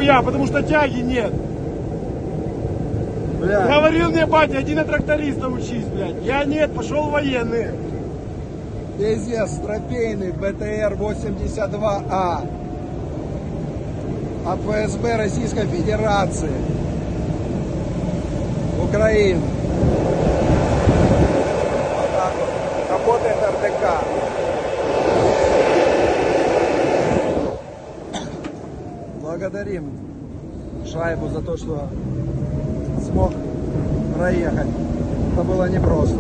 нихуя, потому что тяги нет. Блядь. Говорил мне батя, иди на тракториста учись, блядь. Я нет, пошел в военный. Пиздец, трофейный БТР-82А от ФСБ Российской Федерации. Украина. Вот так вот. Работает РТК. Благодарим шайбу за то, что смог проехать. Это было непросто.